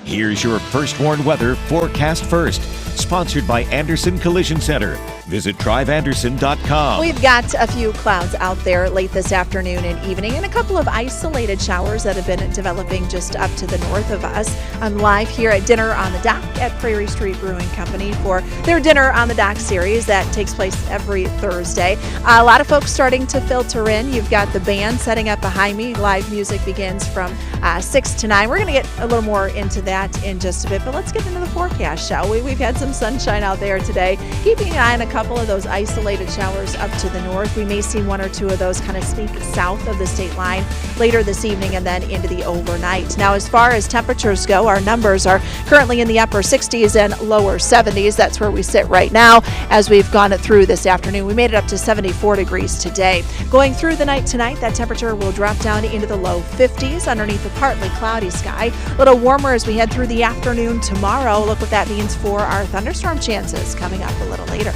Here's your First Warn Weather forecast first, sponsored by Anderson Collision Center. Visit driveanderson.com. We've got a few clouds out there late this afternoon and evening, and a couple of isolated showers that have been developing just up to the north of us. I'm live here at Dinner on the Dock at Prairie Street Brewing Company for their Dinner on the Dock series that takes place every Thursday. A lot of folks starting to filter in. You've got the band setting up behind me. Live music begins from 6 to 9. We're going to get a little more into that in just a bit, but let's get into the forecast, shall we? We've had some sunshine out there today, keeping an eye on a couple of those isolated showers up to the north. We may see one or two of those kind of sneak south of the state line later this evening and then into the overnight. Now, as far as temperatures go, our numbers are currently in the upper 60s and lower 70s. That's where we sit right now as we've gone through this afternoon. We made it up to 74 degrees today. Going through the night tonight, that temperature will drop down into the low 50s underneath a partly cloudy sky. A little warmer as we head through the afternoon tomorrow. Look what that means for our thunderstorm chances coming up a little later.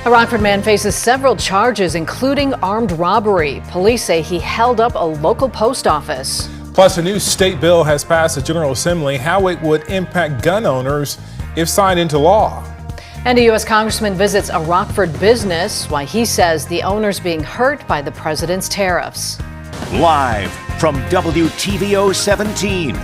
A Rockford man faces several charges, including armed robbery. Police say he held up a local post office. Plus, a new state bill has passed the General Assembly, how it would impact gun owners if signed into law. And a U.S. congressman visits a Rockford business, why he says the owner's being hurt by the president's tariffs. Live from WTVO 17.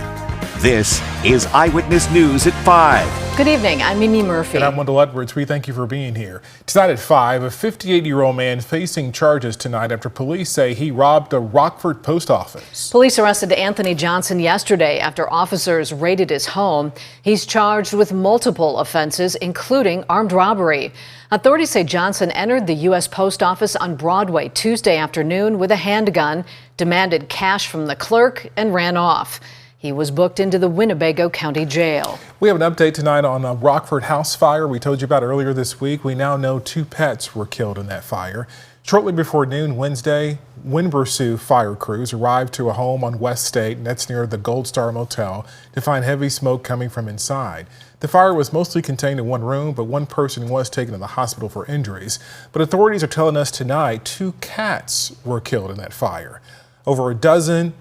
This is Eyewitness News at 5. Good evening, I'm Mimi Murphy. And I'm Wendell Edwards. We thank you for being here. Tonight at 5, a 58-year-old man facing charges tonight after police say he robbed a Rockford post office. Police arrested Anthony Johnson yesterday after officers raided his home. He's charged with multiple offenses, including armed robbery. Authorities say Johnson entered the U.S. Post Office on Broadway Tuesday afternoon with a handgun, demanded cash from the clerk, and ran off. He was booked into the Winnebago County Jail. We have an update tonight on a Rockford house fire we told you about earlier this week. We now know 2 pets were killed in that fire. Shortly before noon Wednesday, Winnebago fire crews arrived to a home on West State, and that's near the Gold Star Motel, to find heavy smoke coming from inside. The fire was mostly contained in one room, but one person was taken to the hospital for injuries. But authorities are telling us tonight 2 cats were killed in that fire. Over a dozen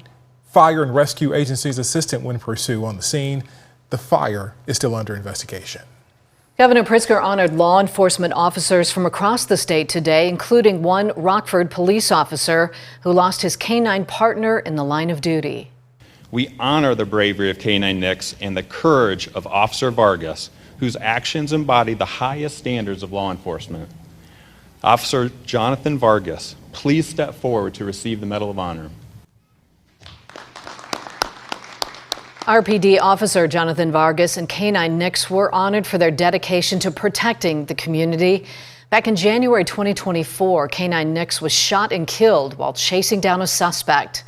fire and rescue agencies assistant when pursued on the scene. The fire is still under investigation. Governor Pritzker honored law enforcement officers from across the state today, including one Rockford police officer who lost his canine partner in the line of duty. We honor the bravery of Canine Nix and the courage of Officer Vargas, whose actions embody the highest standards of law enforcement. Officer Jonathan Vargas, please step forward to receive the Medal of Honor. RPD officer Jonathan Vargas and Canine Nix were honored for their dedication to protecting the community. Back in January 2024, Canine Nix was shot and killed while chasing down a suspect.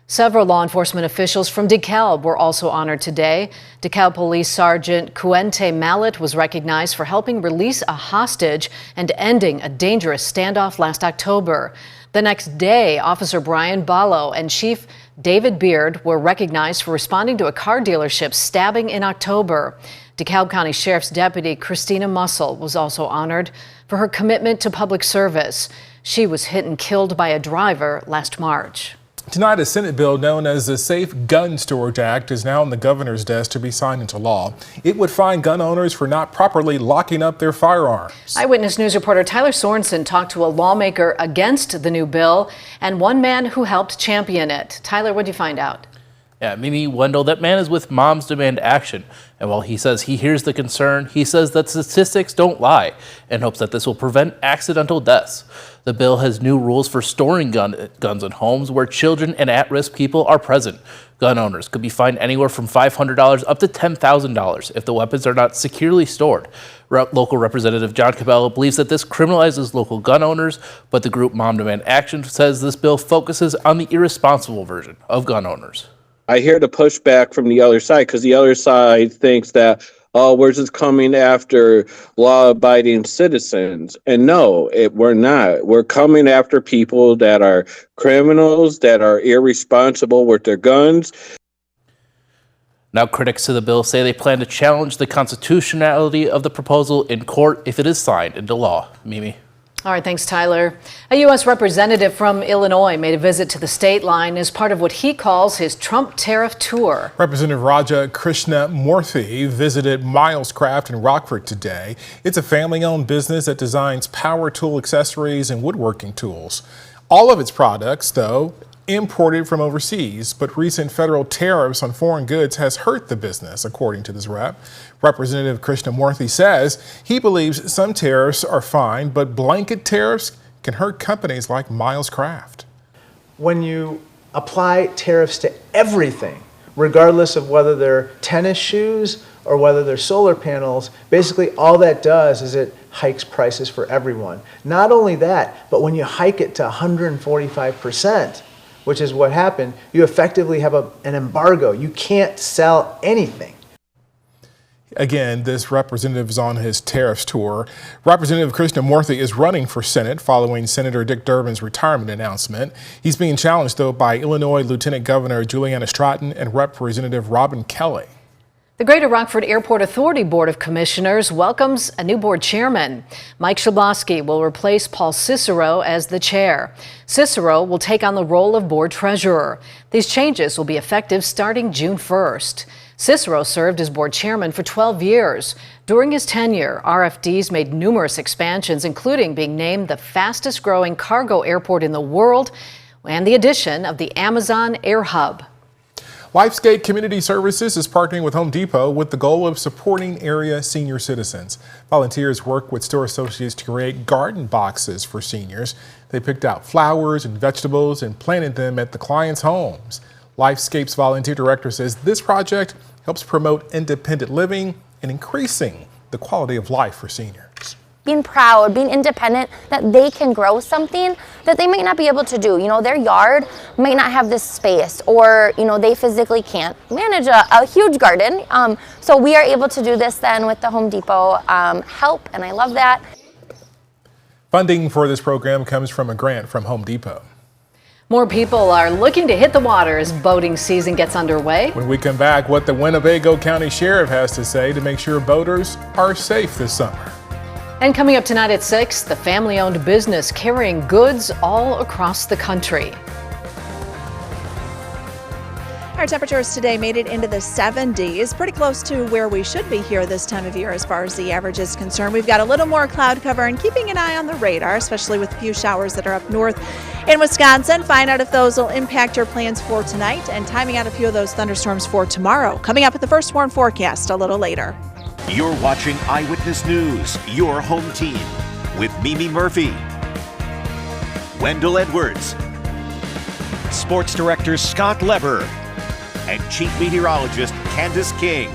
Several law enforcement officials from DeKalb were also honored today. DeKalb Police Sergeant Kuente Mallet was recognized for helping release a hostage and ending a dangerous standoff last October. The next day, Officer Brian Ballo and Chief David Beard were recognized for responding to a car dealership stabbing in October. DeKalb County Sheriff's Deputy Christina Mussel was also honored for her commitment to public service. She was hit and killed by a driver last March. Tonight, a Senate bill known as the Safe Gun Storage Act is now on the governor's desk to be signed into law. It would fine gun owners for not properly locking up their firearms. Eyewitness News reporter Tyler Sorensen talked to a lawmaker against the new bill and one man who helped champion it. Tyler, what did you find out? Yeah, Mimi, Wendell, that man is with Moms Demand Action. And while he says he hears the concern, he says that statistics don't lie and hopes that this will prevent accidental deaths. The bill has new rules for storing guns in homes where children and at-risk people are present. Gun owners could be fined anywhere from $500 up to $10,000 if the weapons are not securely stored. Local Representative John Cabello believes that this criminalizes local gun owners, but the group Mom Demand Action says this bill focuses on the irresponsible version of gun owners. I hear the pushback from the other side because the other side thinks that, oh, we're just coming after law-abiding citizens. And no, we're not. We're coming after people that are criminals, that are irresponsible with their guns. Now, critics to the bill say they plan to challenge the constitutionality of the proposal in court if it is signed into law. Mimi? All right, thanks, Tyler. A U.S. representative from Illinois made a visit to the state line as part of what he calls his Trump tariff tour. Representative Krishnamoorthi visited Miles Craft in Rockford today. It's a family-owned business that designs power tool accessories and woodworking tools. All of its products, though, imported from overseas, but recent federal tariffs on foreign goods has hurt the business, according to this rep. Representative Krishnamoorthi says he believes some tariffs are fine, but blanket tariffs can hurt companies like Miles Craft. When you apply tariffs to everything, regardless of whether they're tennis shoes or whether they're solar panels, basically all that does is it hikes prices for everyone. Not only that, but when you hike it to 145%, which is what happened, you effectively have an embargo. You can't sell anything. Again, this representative is on his tariffs tour. Representative Krishnamoorthi is running for Senate following Senator Dick Durbin's retirement announcement. He's being challenged, though, by Illinois Lieutenant Governor Juliana Stratton and Representative Robin Kelly. The Greater Rockford Airport Authority Board of Commissioners welcomes a new board chairman. Mike Shabosky will replace Paul Cicero as the chair. Cicero will take on the role of board treasurer. These changes will be effective starting June 1st. Cicero served as board chairman for 12 years. During his tenure, RFD's made numerous expansions, including being named the fastest growing cargo airport in the world and the addition of the Amazon Air Hub. Lifescape Community Services is partnering with Home Depot with the goal of supporting area senior citizens. Volunteers work with store associates to create garden boxes for seniors. They picked out flowers and vegetables and planted them at the clients' homes. Lifescape's volunteer director says this project helps promote independent living and increasing the quality of life for seniors. Being proud, being independent, that they can grow something that they might not be able to do. You know, their yard might not have this space, or, you know, they physically can't manage a huge garden. So we are able to do this then with the Home Depot help, and I love that. Funding for this program comes from a grant from Home Depot. More people are looking to hit the water as boating season gets underway. When we come back, what the Winnebago County Sheriff has to say to make sure boaters are safe this summer. And coming up tonight at 6, the family-owned business carrying goods all across the country. Our temperatures today made it into the 70s, pretty close to where we should be here this time of year as far as the average is concerned. We've got a little more cloud cover and keeping an eye on the radar, especially with a few showers that are up north in Wisconsin. Find out if those will impact your plans for tonight and timing out a few of those thunderstorms for tomorrow. Coming up at the First Warn forecast a little later. You're watching Eyewitness News, your home team, with Mimi Murphy, Wendell Edwards, Sports Director Scott Leber, and Chief Meteorologist Candace King.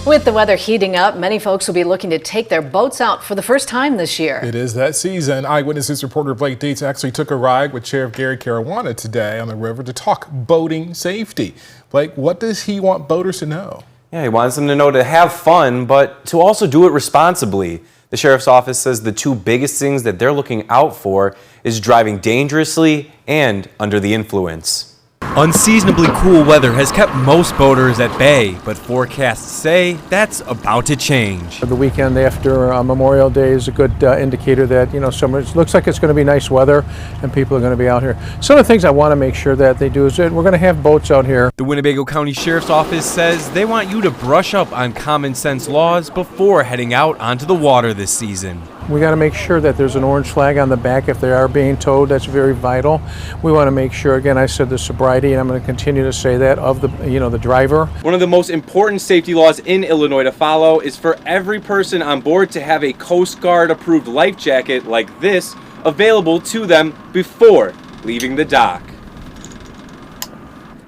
With the weather heating up, many folks will be looking to take their boats out for the first time this year. It is that season. Eyewitness reporter Blake Dietz actually took a ride with Sheriff Gary Caruana today on the river to talk boating safety. Blake, what does he want boaters to know? Yeah, he wants them to know to have fun, but to also do it responsibly. The Sheriff's Office says the two biggest things that they're looking out for is driving dangerously and under the influence. Unseasonably cool weather has kept most boaters at bay, but forecasts say that's about to change. The weekend after Memorial Day is a good indicator that, you know, summer looks like it's going to be nice weather and people are going to be out here. Some of the things I want to make sure that they do is that we're going to have boats out here. The Winnebago County Sheriff's Office says they want you to brush up on common sense laws before heading out onto the water this season. We got to make sure that there's an orange flag on the back if they are being towed. That's very vital. We want to make sure, again, I said the sobriety, and I'm going to continue to say that, of the, the driver. One of the most important safety laws in Illinois to follow is for every person on board to have a Coast Guard approved life jacket like this available to them before leaving the dock.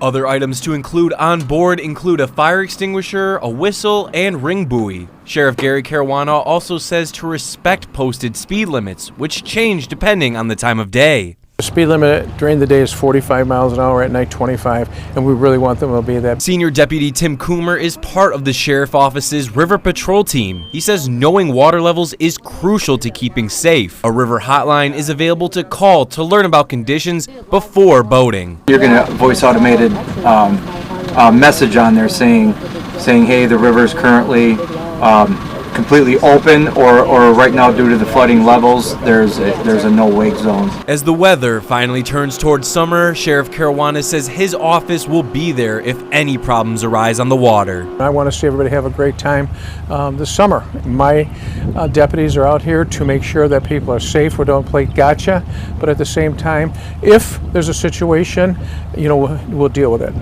Other items to include on board include a fire extinguisher, a whistle, and ring buoy. Sheriff Gary Caruana also says to respect posted speed limits, which change depending on the time of day. The speed limit during the day is 45 miles an hour, at night 25, and we really want them to be that. Senior Deputy Tim Coomer is part of the Sheriff's Office's River Patrol team. He says knowing water levels is crucial to keeping safe. A river hotline is available to call to learn about conditions before boating. You're going to voice automated message on there saying, hey, the river is currently completely open, or right now due to the flooding levels, there's a no wake zone. As the weather finally turns towards summer, Sheriff Caruana says his office will be there if any problems arise on the water. I want to see everybody have a great time this summer. My deputies are out here to make sure that people are safe. We don't play gotcha, but at the same time, if there's a situation, we'll deal with it.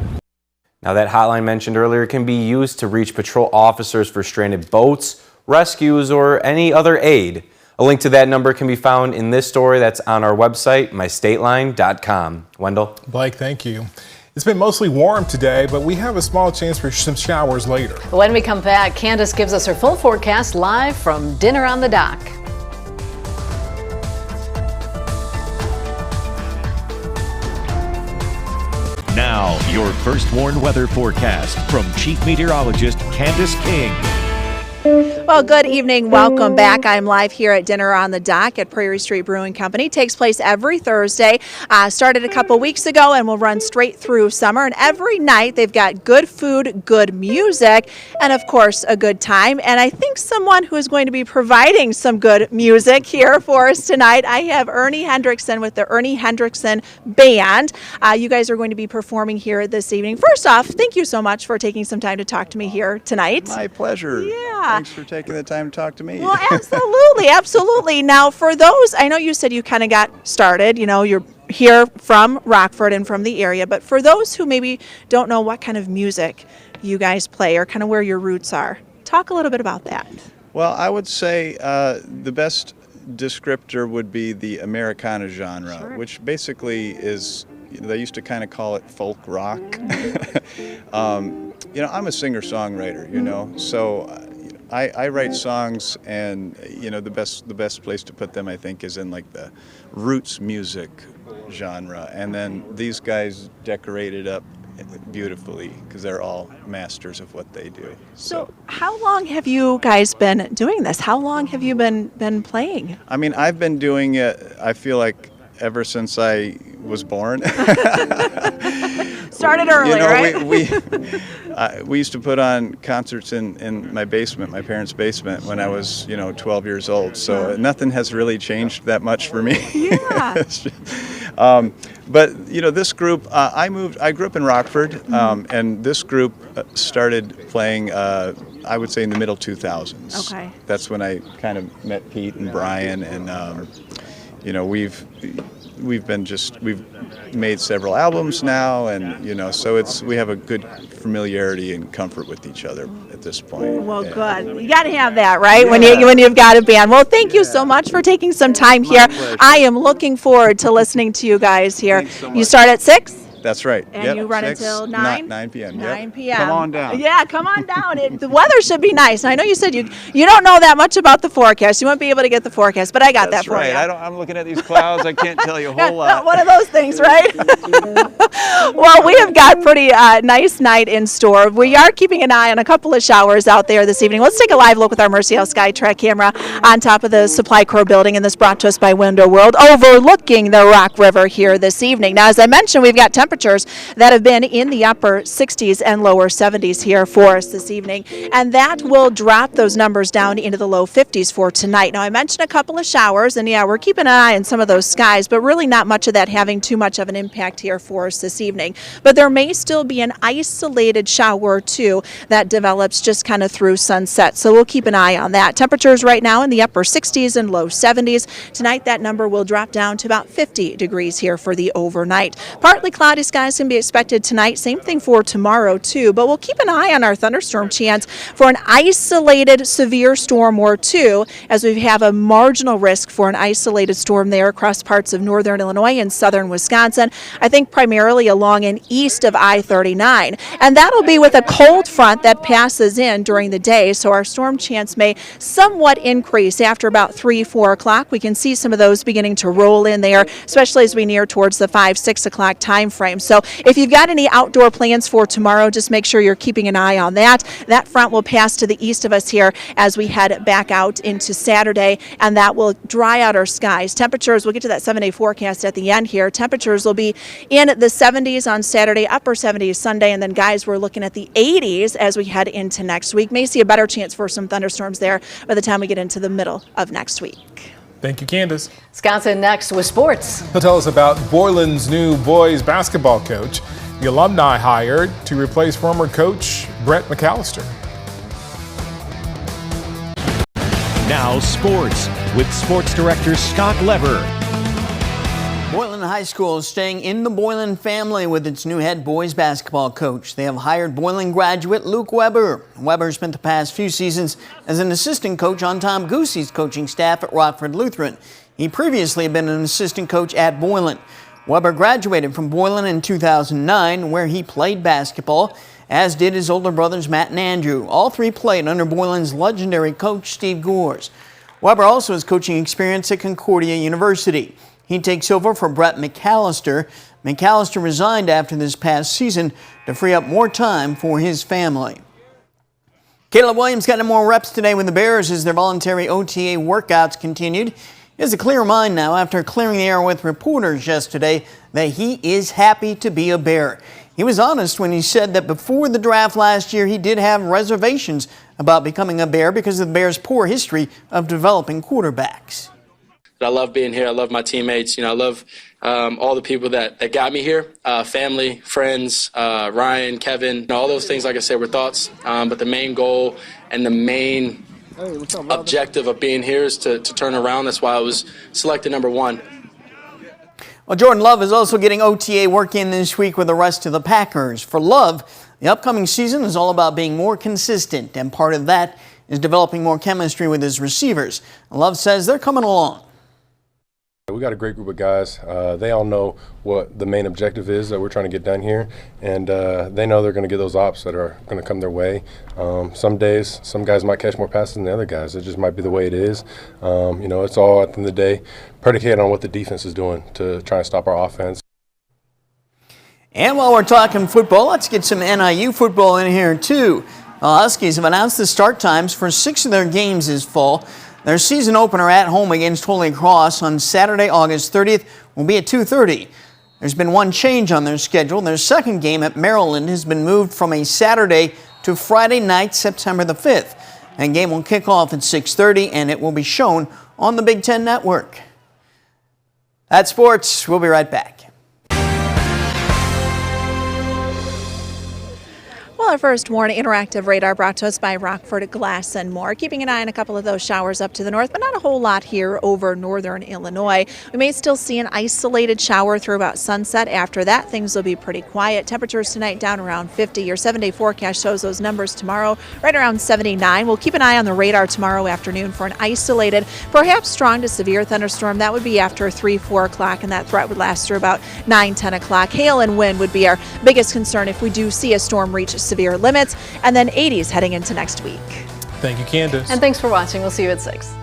Now, that hotline mentioned earlier can be used to reach patrol officers for stranded boats, rescues, or any other aid. A link to that number can be found in this story that's on our website, mystateline.com. Wendell? Blake, thank you. It's been mostly warm today, but we have a small chance for some showers later. When we come back, Candace gives us her full forecast live from Dinner on the Dock. Now, your First Warn weather forecast from Chief Meteorologist Candace King. Well, good evening. Welcome back. I'm live here at Dinner on the Dock at Prairie Street Brewing Company. It takes place every Thursday. Started a couple weeks ago and will run straight through summer. And every night they've got good food, good music, and of course a good time. And I think someone who is going to be providing some good music here for us tonight, I have Ernie Hendrickson with the Ernie Hendrickson Band. You guys are going to be performing here this evening. First off, thank you so much for taking some time to talk to me here tonight. My pleasure. Yeah. Thanks for taking the time to talk to me. Well, absolutely. Now, for those, I know you said you kind of got started, you're here from Rockford and from the area, but for those who maybe don't know what kind of music you guys play or kind of where your roots are, talk a little bit about that. Well, I would say the best descriptor would be the Americana genre, Sure. which basically is, they used to kind of call it folk rock. I'm a singer-songwriter, so I write songs, and the best place to put them, I think, is in like the roots music genre, and then these guys decorate it up beautifully because they're all masters of what they do. So how long have you guys been doing this? How long have you been playing? I mean, I've been doing it, I feel like, ever since I was born. Started early, right? We used to put on concerts in my basement, my parents' basement, when I was, 12 years old. So nothing has really changed that much for me. Yeah. But this group, I grew up in Rockford, and this group started playing, I would say, in the middle 2000s. Okay. That's when I kind of met Pete and Brian, and we've made several albums now, and so we have a good familiarity and comfort with each other at this point. Well, good. You got to have that, right? Yeah. When you've got a band. Well, thank you so much for taking some time here. I am looking forward to listening to you guys here. So you start at 6? That's right. And you run until 9? 9 p.m. 9 p.m. Come on down. Yeah, come on down. The weather should be nice. And I know you said you don't know that much about the forecast. You won't be able to get the forecast, but I got that for you. That's right. I'm looking at these clouds. I can't tell you a whole lot. One of those things, right? Well, we have got pretty nice night in store. We are keeping an eye on a couple of showers out there this evening. Let's take a live look with our Mercy House Skytrack camera on top of the Supply Corps building, and this brought to us by Window World, overlooking the Rock River here this evening. Now, as I mentioned, we've got temperatures that have been in the upper 60s and lower 70s here for us this evening, and that will drop those numbers down into the low 50s for tonight. Now, I mentioned a couple of showers, and yeah, we're keeping an eye on some of those skies, but really not much of that having too much of an impact here for us this evening. But there may still be an isolated shower or two that develops just kind of through sunset, so we'll keep an eye on that. Temperatures right now in the upper 60s and low 70s. Tonight, that number will drop down to about 50 degrees here for the overnight. Partly cloudy skies can be expected tonight. Same thing for tomorrow too, but we'll keep an eye on our thunderstorm chance for an isolated severe storm or two, as we have a marginal risk for an isolated storm there across parts of northern Illinois and southern Wisconsin. I think primarily along and east of I-39, and that'll be with a cold front that passes in during the day, so our storm chance may somewhat increase after about 3-4 o'clock. We can see some of those beginning to roll in there, especially as we near towards the 5-6 o'clock time frame. So if you've got any outdoor plans for tomorrow, just make sure you're keeping an eye on that. That front will pass to the east of us here as we head back out into Saturday, and that will dry out our skies. Temperatures, we'll get to that 7-day forecast at the end here. Temperatures will be in the 70s on Saturday, upper 70s Sunday, and then guys, we're looking at the 80s as we head into next week. May see a better chance for some thunderstorms there by the time we get into the middle of next week. Thank you, Candace. Scott's in next with sports. He'll tell us about Boylan's new boys basketball coach, the alumni hired to replace former coach Brett McAllister. Now sports with sports director Scott Lever. Boylan High School is staying in the Boylan family with its new head boys basketball coach. They have hired Boylan graduate Luke Weber. Weber spent the past few seasons as an assistant coach on Tom Goosey's coaching staff at Rockford Lutheran. He previously had been an assistant coach at Boylan. Weber graduated from Boylan in 2009, where he played basketball, as did his older brothers Matt and Andrew. All three played under Boylan's legendary coach Steve Gores. Weber also has coaching experience at Concordia University. He takes over for Brett McAllister. McAllister resigned after this past season to free up more time for his family. Caleb Williams got more reps today with the Bears as their voluntary OTA workouts continued. He has a clear mind now after clearing the air with reporters yesterday that he is happy to be a Bear. He was honest when he said that before the draft last year, he did have reservations about becoming a Bear because of the Bears' poor history of developing quarterbacks. I love being here. I love my teammates. I love all the people that got me here, family, friends, Ryan, Kevin, all those things, like I said, were thoughts. But the main goal and the main objective of being here is to turn around. That's why I was selected number 1. Well, Jordan Love is also getting OTA work in this week with the rest of the Packers. For Love, the upcoming season is all about being more consistent, and part of that is developing more chemistry with his receivers. Love says they're coming along. We got a great group of guys. They all know what the main objective is that we're trying to get done here, and they know they're going to get those ops that are going to come their way. Some days, some guys might catch more passes than the other guys. It just might be the way it is. It's all at the end of the day predicated on what the defense is doing to try and stop our offense. And while we're talking football, let's get some NIU football in here too. The Huskies have announced the start times for 6 of their games this fall. Their season opener at home against Holy Cross on Saturday, August 30th will be at 2:30. There's been one change on their schedule. Their second game at Maryland has been moved from a Saturday to Friday night, September the 5th. That game will kick off at 6:30 and it will be shown on the Big Ten Network. That's sports. We'll be right back. Well, our first morning interactive radar brought to us by Rockford Glass and More. Keeping an eye on a couple of those showers up to the north, but not a whole lot here over northern Illinois. We may still see an isolated shower through about sunset. After that, things will be pretty quiet. Temperatures tonight down around 50. Your 7-day forecast shows those numbers tomorrow right around 79. We'll keep an eye on the radar tomorrow afternoon for an isolated, perhaps strong to severe thunderstorm. That would be after 3, 4 o'clock, and that threat would last through about 9, 10 o'clock. Hail and wind would be our biggest concern if we do see a storm reach severe limits, and then 80s heading into next week. Thank you, Candace. And thanks for watching. We'll see you at 6.